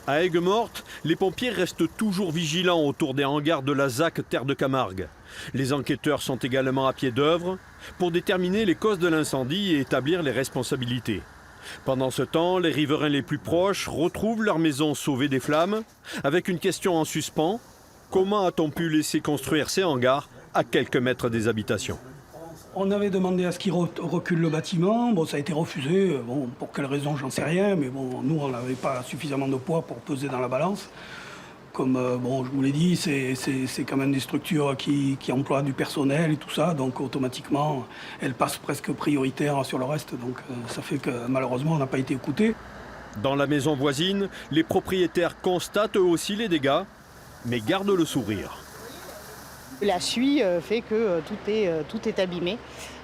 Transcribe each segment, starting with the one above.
À Aigues-Mortes, les pompiers restent toujours vigilants autour des hangars de la ZAC Terre de Camargue. Les enquêteurs sont également à pied d'œuvre pour déterminer les causes de l'incendie et établir les responsabilités. Pendant ce temps, les riverains les plus proches retrouvent leur maison sauvée des flammes, avec une question en suspens: comment a-t-on pu laisser construire ces hangars à quelques mètres des habitations? On avait demandé à ce qu'ils reculent le bâtiment. Bon, ça a été refusé. Bon, pour quelle raison, j'en sais rien. Mais bon, nous, on n'avait pas suffisamment de poids pour peser dans la balance. Comme bon, je vous l'ai dit, c'est quand même des structures qui emploient du personnel et tout ça. Donc, automatiquement, elles passent presque prioritaires sur le reste. Donc, ça fait que, malheureusement, on n'a pas été écoutés. Dans la maison voisine, les propriétaires constatent eux aussi les dégâts, mais gardent le sourire. La suie fait que tout est abîmé,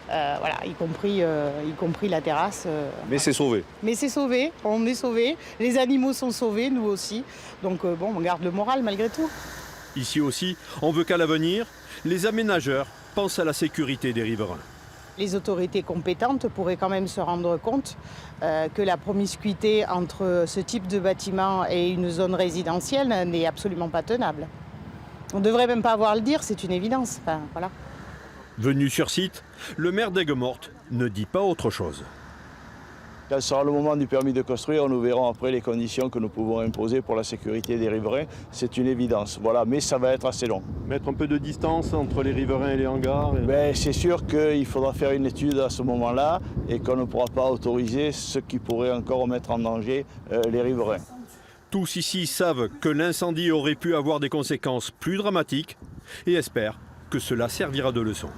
voilà, y compris la terrasse. Mais c'est sauvé. Mais c'est sauvé, on est sauvés, les animaux sont sauvés, nous aussi. Donc bon, on garde le moral malgré tout. Ici aussi, on veut qu'à l'avenir, les aménageurs pensent à la sécurité des riverains. Les autorités compétentes pourraient quand même se rendre compte que la promiscuité entre ce type de bâtiment et une zone résidentielle n'est absolument pas tenable. On ne devrait même pas avoir à le dire, c'est une évidence. Enfin, voilà. Venu sur site, le maire d'Aigues-Mortes ne dit pas autre chose. Quand sera le moment du permis de construire, nous verrons après les conditions que nous pouvons imposer pour la sécurité des riverains. C'est une évidence, voilà, mais ça va être assez long. Mettre un peu de distance entre les riverains et les hangars. C'est sûr qu'il faudra faire une étude à ce moment-là et qu'on ne pourra pas autoriser ce qui pourrait encore mettre en danger les riverains. Tous ici savent que l'incendie aurait pu avoir des conséquences plus dramatiques et espèrent que cela servira de leçon.